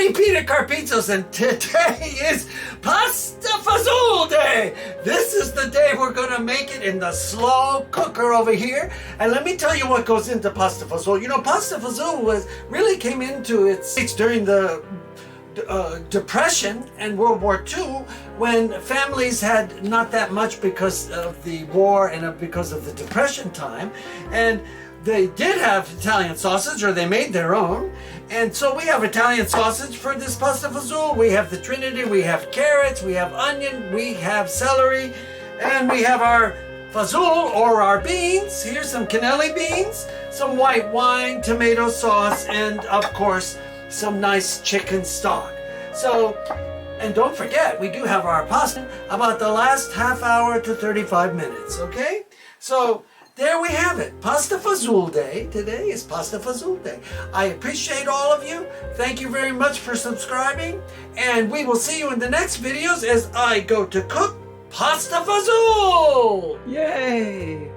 Eating Peter Carpitos, and today is Pasta Fagioli Day. This is the day we're gonna make it in the slow cooker over here. And let me tell you what goes into pasta fagioli. You know, pasta fagioli really came into its during the Depression and World War II, when families had not that much because of the war and because of the Depression time, and they did have Italian sausage, or they made their own. And so we have Italian sausage for this pasta fagioli. We have the Trinity, we have carrots, we have onion, we have celery, and we have our fagioli, or our beans. Here's some cannelli beans, some white wine, tomato sauce, and of course some nice chicken stock. So, and don't forget, we do have our pasta about the last half hour to 35 minutes, okay? So there we have it. Pasta Fagioli Day. Today is Pasta Fagioli Day. I appreciate all of you. Thank you very much for subscribing. And we will see you in the next videos as I go to cook Pasta Fagioli. Yay!